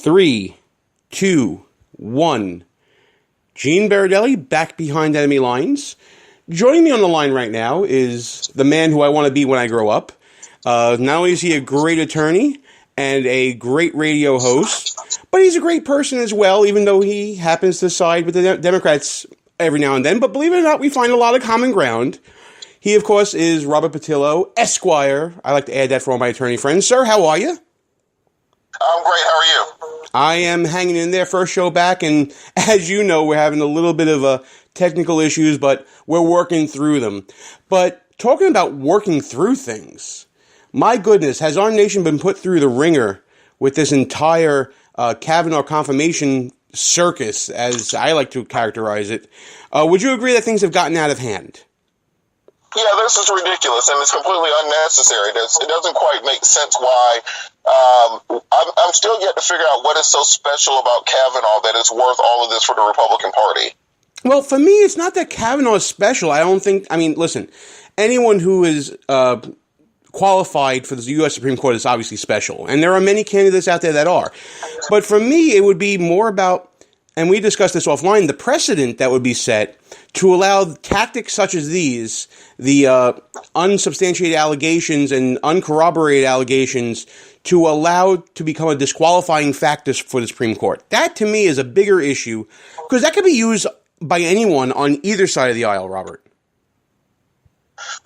Three, two, one. Gene Baradelli back behind enemy lines. Joining me on the line right now is the man who I want to be when I grow up. Not only is he a great attorney and a great radio host, but he's a great person as well, even though he happens to side with the Democrats every now and then. But believe it or not, we find a lot of common ground. He, of course, is Robert Patillo, Esquire. I like to add that for all my attorney friends. Sir, how are you? I'm great. How are you? I am hanging in there, first show back, and as you know, we're having a little bit of technical issues, but we're working through them. But talking about working through things, my goodness, has our nation been put through the ringer with this entire Kavanaugh confirmation circus, as I like to characterize it? Would you agree that things have gotten out of hand? Yeah, this is ridiculous, and it's completely unnecessary. It doesn't quite make sense why. I'm still yet to figure out what is so special about Kavanaugh that is worth all of this for the Republican Party. Well, for me, it's not that Kavanaugh is special. Listen, anyone who is qualified for the U.S. Supreme Court is obviously special, and there are many candidates out there that are. But for me, it would be more about, and we discussed this offline, the precedent that would be set to allow tactics such as these, the unsubstantiated allegations and uncorroborated allegations, to allow to become a disqualifying factor for the Supreme Court. That, to me, is a bigger issue, because that could be used by anyone on either side of the aisle, Robert.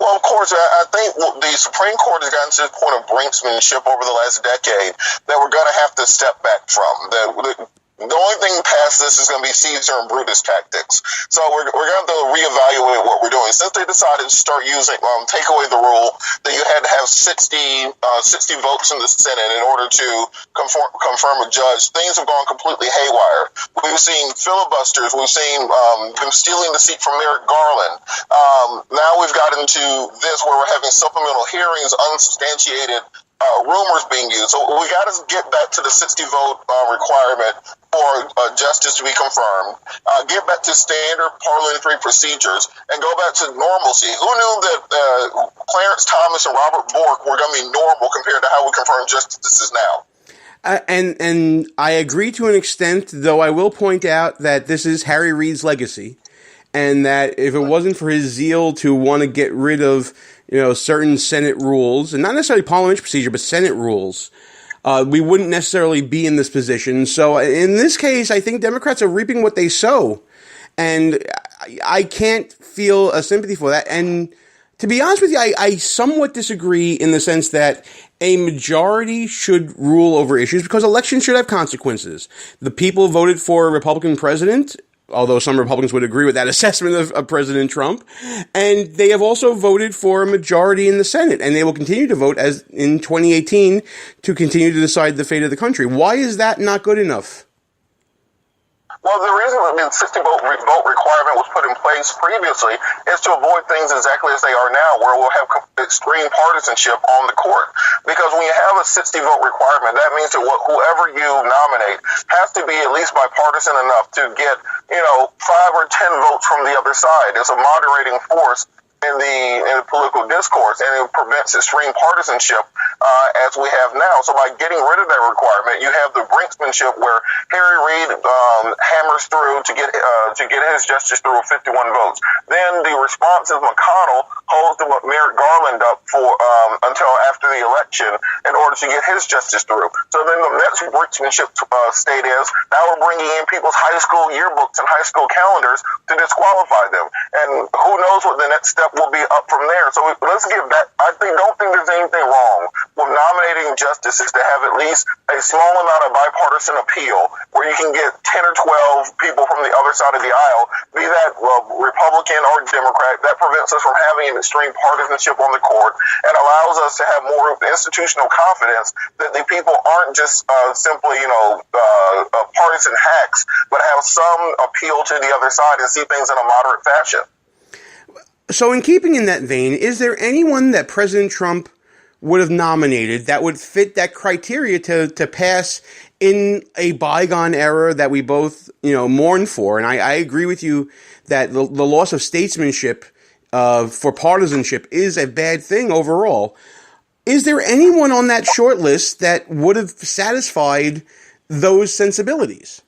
Well, of course, I think the Supreme Court has gotten to the point of brinksmanship over the last decade that we're going to have to step back from. The only thing past this is going to be Caesar and Brutus tactics. So we're going to have to reevaluate what we're doing. Since they decided to start using, take away the rule that you had to have 60 votes in the Senate in order to confirm a judge, things have gone completely haywire. We've seen filibusters. We've seen them stealing the seat from Merrick Garland. Now we've gotten to this where we're having supplemental hearings, unsubstantiated rumors being used. So we got to get back to the 60-vote requirement for justice to be confirmed, get back to standard parliamentary procedures, and go back to normalcy. Who knew that Clarence Thomas and Robert Bork were going to be normal compared to how we confirm justices now? And I agree to an extent, though I will point out that this is Harry Reid's legacy, and that if it wasn't for his zeal to want to get rid of certain Senate rules, and not necessarily parliamentary procedure, but Senate rules, we wouldn't necessarily be in this position. So in this case, I think Democrats are reaping what they sow, and I can't feel a sympathy for that. And to be honest with you, I somewhat disagree in the sense that a majority should rule over issues because elections should have consequences. The people voted for a Republican president, although some Republicans would agree with that assessment of President Trump, and they have also voted for a majority in the Senate, and they will continue to vote as in 2018 to continue to decide the fate of the country. Why is that not good enough? Well, the reason the 60-vote requirement was put in place previously is to avoid things exactly as they are now, where we'll have extreme partisanship on the court. Because when you have a 60-vote requirement, that means that whoever you nominate has to be at least bipartisan enough to get, 5 or 10 votes from the other side. It's a moderating force in the political discourse, and it prevents extreme partisanship as we have now. So by getting rid of that requirement, you have the brinksmanship where Harry Reid hammers through to get his justice through with 51 votes. Then the response of McConnell holds Merrick Garland up for until after the election in order to get his justice through. So then the next brinksmanship state is now we're bringing in people's high school yearbooks and high school calendars to disqualify them. And who knows what the next step will be up from there. So let's give that. I don't think there's anything wrong with nominating justices to have at least a small amount of bipartisan appeal where you can get 10 or 12 people from the other side of the aisle, be that Republican or Democrat. That prevents us from having an extreme partisanship on the court and allows us to have more institutional confidence that the people aren't just simply, partisan hacks, but have some appeal to the other side and see things in a moderate fashion. So in keeping in that vein, is there anyone that President Trump would have nominated that would fit that criteria to pass in a bygone era that we both, mourn for? And I agree with you that the loss of statesmanship for partisanship is a bad thing overall. Is there anyone on that short list that would have satisfied those sensibilities.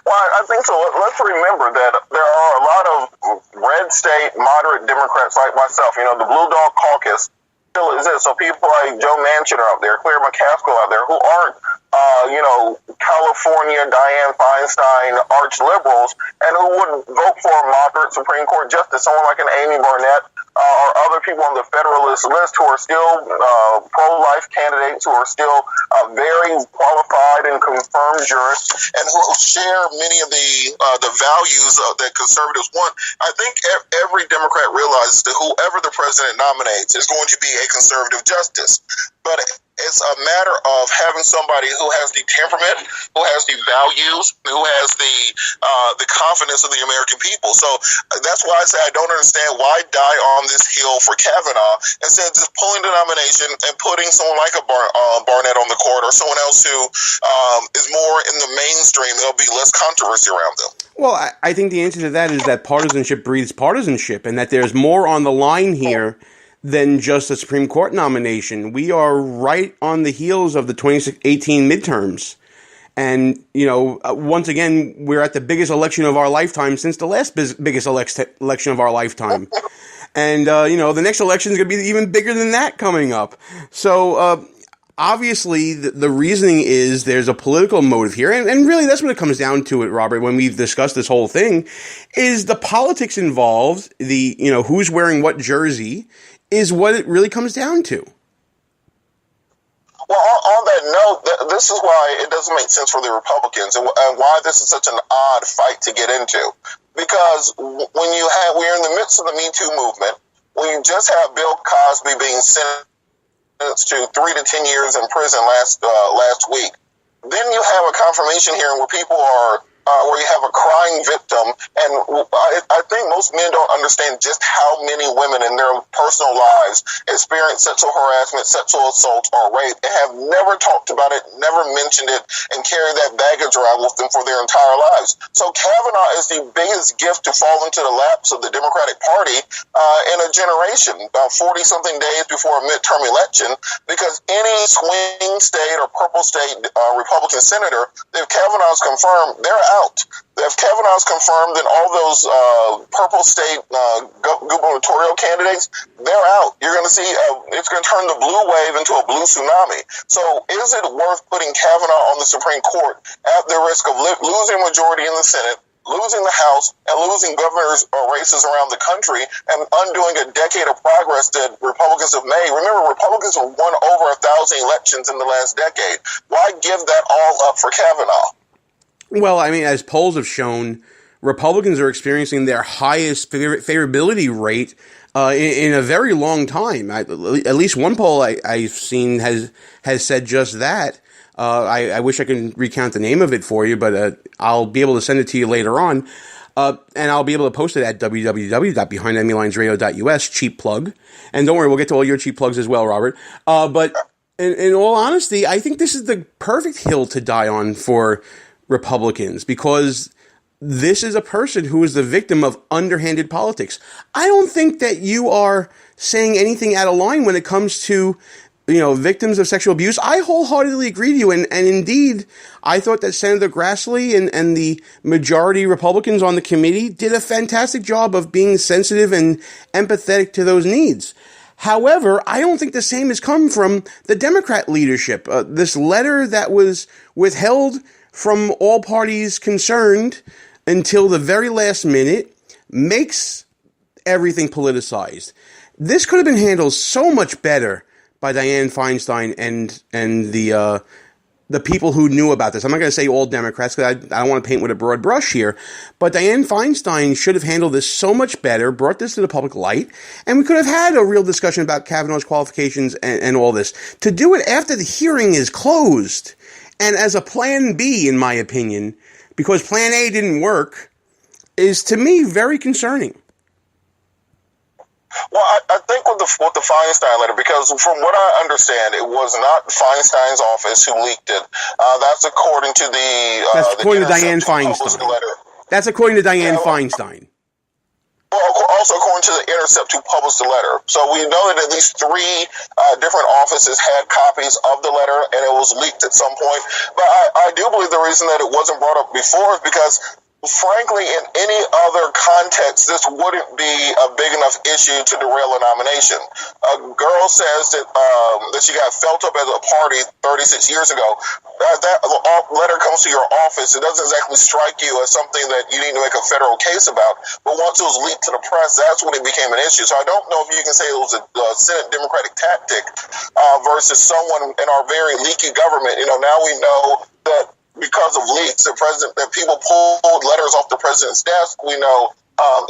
Well, I think so. Let's remember that there are a lot of red state moderate Democrats like myself. You know, the Blue Dog Caucus still exists. So people like Joe Manchin are out there, Claire McCaskill out there, who aren't, California Dianne Feinstein arch liberals, and who would vote for a moderate Supreme Court justice, someone like an Amy Barnett, or other people on the Federalist list who are still pro-life candidates, who are still very qualified and confirmed jurists, and who share many of the values that conservatives want. I think every Democrat realizes that whoever the president nominates is going to be a conservative justice. But it's a matter of having somebody who has the temperament, who has the values, who has the confidence of the American people. So that's why I say I don't understand why die on this hill for Kavanaugh instead of just pulling the nomination and putting someone like a Barnett on the court, or someone else who is more in the mainstream. There'll be less controversy around them. Well, I think the answer to that is that partisanship breeds partisanship, and that there's more on the line here than just a Supreme Court nomination. We are right on the heels of the 2018 midterms. And, once again, we're at the biggest election of our lifetime since the last biggest election of our lifetime. And, the next election is going to be even bigger than that coming up. So, obviously, the reasoning is there's a political motive here. And really, that's what it comes down to, Robert, when we've discussed this whole thing, is the politics involved, who's wearing what jersey, is what it really comes down to. Well, on that note, this is why it doesn't make sense for the Republicans, and why this is such an odd fight to get into. Because when we're in the midst of the Me Too movement, we just have Bill Cosby being sentenced to 3 to 10 years in prison last week. Then you have a confirmation hearing where people are where you have a crying victim, and I think most men don't understand just how many women in their personal lives experience sexual harassment, sexual assault, or rape, and have never talked about it, never mentioned it, and carry that baggage around with them for their entire lives. So Kavanaugh is the biggest gift to fall into the laps of the Democratic Party in a generation, 40-something days before a midterm election, because any swing state or purple state Republican senator, if Kavanaugh's confirmed, they're out. If Kavanaugh's confirmed, then all those purple state gubernatorial candidates, they're out. You're going to see it's going to turn the blue wave into a blue tsunami. So is it worth putting Kavanaugh on the Supreme Court at the risk of losing a majority in the Senate, losing the House, and losing governors' races around the country, and undoing a decade of progress that Republicans have made? Remember, Republicans have won over 1,000 elections in the last decade. Why give that all up for Kavanaugh? Well, I mean, as polls have shown, Republicans are experiencing their highest favorability rate in a very long time. At least one poll I've seen has said just that. I wish I could recount the name of it for you, but I'll be able to send it to you later on. And I'll be able to post it at www.behindenemylinesradio.us, cheap plug. And don't worry, we'll get to all your cheap plugs as well, Robert. But in all honesty, I think this is the perfect hill to die on for Republicans, because this is a person who is the victim of underhanded politics. I don't think that you are saying anything out of line when it comes to, victims of sexual abuse. I wholeheartedly agree with you. And indeed, I thought that Senator Grassley and the majority Republicans on the committee did a fantastic job of being sensitive and empathetic to those needs. However, I don't think the same has come from the Democrat leadership. This letter that was withheld from all parties concerned until the very last minute makes everything politicized. This could have been handled so much better by Dianne Feinstein and the people who knew about this. I'm not going to say all Democrats, because I don't want to paint with a broad brush here, but Dianne Feinstein should have handled this so much better, brought this to the public light, and we could have had a real discussion about Kavanaugh's qualifications and all this. To do it after the hearing is closed, and as a plan B, in my opinion, because plan A didn't work, is to me very concerning. Well, I think with the Feinstein letter, because from what I understand, it was not Feinstein's office who leaked it. That's according to That's according to Dianne Feinstein. Letter. That's according to Dianne Feinstein. Well, also according to the Intercept, who published the letter. So we know that at least three different offices had copies of the letter, and it was leaked at some point. But I do believe the reason that it wasn't brought up before is because, frankly, in any other context, this wouldn't be a big enough issue to derail a nomination. A girl says that she got felt up at a party 36 years ago. That letter comes to your office. It doesn't exactly strike you as something that you need to make a federal case about. But once it was leaked to the press, that's when it became an issue. So I don't know if you can say it was a Senate Democratic tactic versus someone in our very leaky government. Now we know that because of leaks, that people pulled letters off the president's desk. We know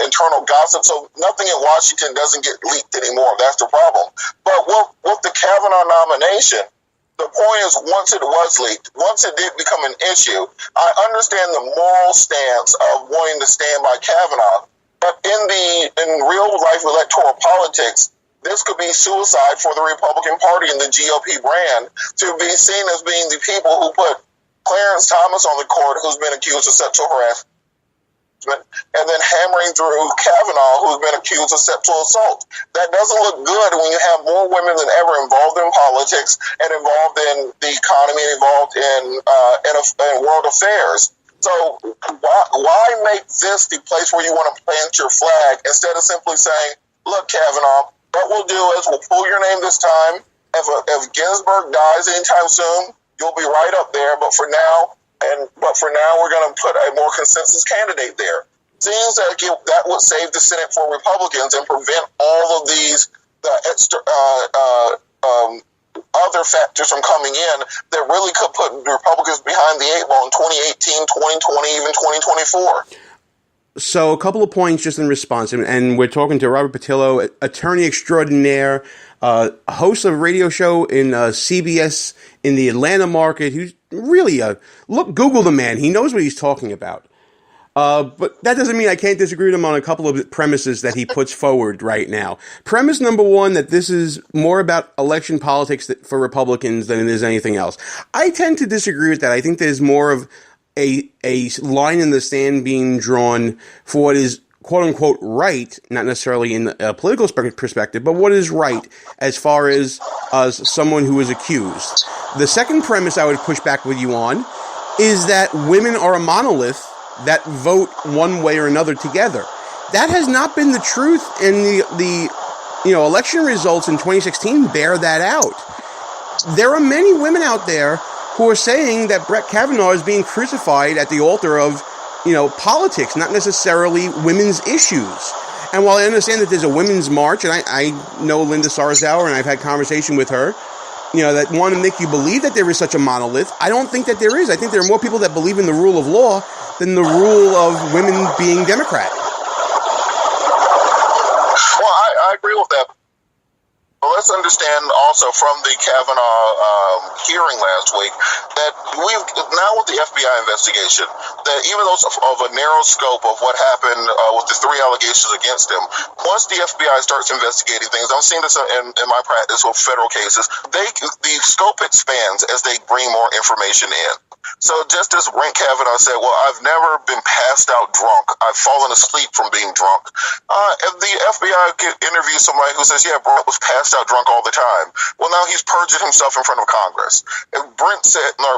internal gossip. So nothing in Washington doesn't get leaked anymore. That's the problem. But with the Kavanaugh nomination, the point is, once it was leaked, once it did become an issue, I understand the moral stance of wanting to stand by Kavanaugh. But in real life electoral politics, this could be suicide for the Republican Party and the GOP brand to be seen as being the people who put Clarence Thomas on the court, who's been accused of sexual harassment, and then hammering through Kavanaugh, who's been accused of sexual assault. That doesn't look good when you have more women than ever involved in politics and involved in the economy and involved in world affairs. So why make this the place where you want to plant your flag instead of simply saying, look, Kavanaugh, what we'll do is we'll pull your name this time. If Ginsburg dies anytime soon, you'll be right up there. But for now, we're going to put a more consensus candidate there. Seems like that would save the Senate for Republicans and prevent all of these other factors from coming in that really could put the Republicans behind the eight ball in 2018, 2020, even 2024. So a couple of points just in response, and we're talking to Robert Patillo, attorney extraordinaire, host of a radio show in CBS in the Atlanta market, who's really Google the man. He knows what he's talking about. But that doesn't mean I can't disagree with him on a couple of premises that he puts forward right now. Premise number one, that this is more about election politics for Republicans than it is anything else. I tend to disagree with that. I think there's more of a line in the sand being drawn for what is quote unquote right, not necessarily in a political perspective, but what is right as far as someone who is accused. The second premise I would push back with you on is that women are a monolith that vote one way or another together. That has not been the truth, and the election results in 2016 bear that out. There are many women out there who are saying that Brett Kavanaugh is being crucified at the altar of, politics, not necessarily women's issues. And while I understand that there's a women's march, and I know Linda Sarzour, and I've had conversation with her, that want to make you believe that there is such a monolith, I don't think that there is. I think there are more people that believe in the rule of law than the rule of women being Democrat. Well, I agree with that. Well, let's understand also from the Kavanaugh hearing last week that we've now with the FBI investigation that even though it's of a narrow scope of what happened with the three allegations against him, once the FBI starts investigating things, I've seen this in my practice with federal cases, the scope expands as they bring more information in. So just as Brett Kavanaugh said, well, I've never been passed out drunk. I've fallen asleep from being drunk. If the FBI interviews somebody who says, yeah, Brett was passed out drunk all the time, well, now he's perjured himself in front of Congress. If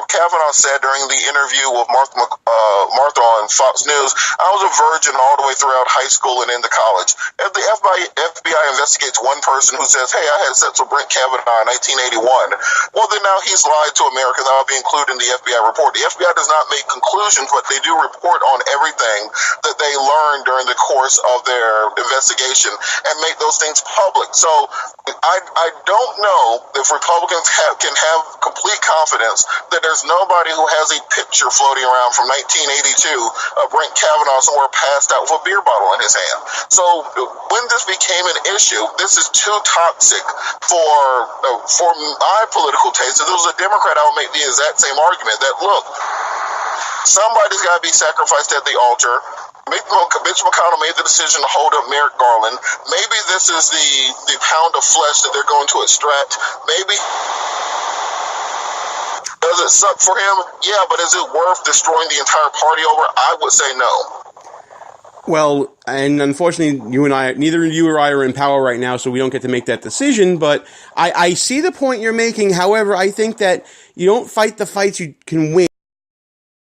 Kavanaugh said during the interview with Martha on Fox News, I was a virgin all the way throughout high school and into college. If the FBI investigates one person who says, hey, I had sex with Brett Kavanaugh in 1981, well, then now he's lied to America. That'll be included in the FBI report. The FBI does not make conclusions, but they do report on everything that they learn during the course of their investigation and make those things public. So I don't know if Republicans can have complete confidence that there's nobody who has a picture floating around from 1982 of Brett Kavanaugh somewhere passed out with a beer bottle in his hand. So when this became an issue, this is too toxic for my political taste. If there was a Democrat, I would make the exact same argument that, look, somebody's got to be sacrificed at the altar. Mitch McConnell made the decision to hold up Merrick Garland. Maybe this is the pound of flesh that they're going to extract. Maybe. Does it suck for him? Yeah, but is it worth destroying the entire party over? I would say no. Well, and unfortunately, neither you or I are in power right now, so we don't get to make that decision. But I see the point you're making. However, I think that you don't fight the fights you can win.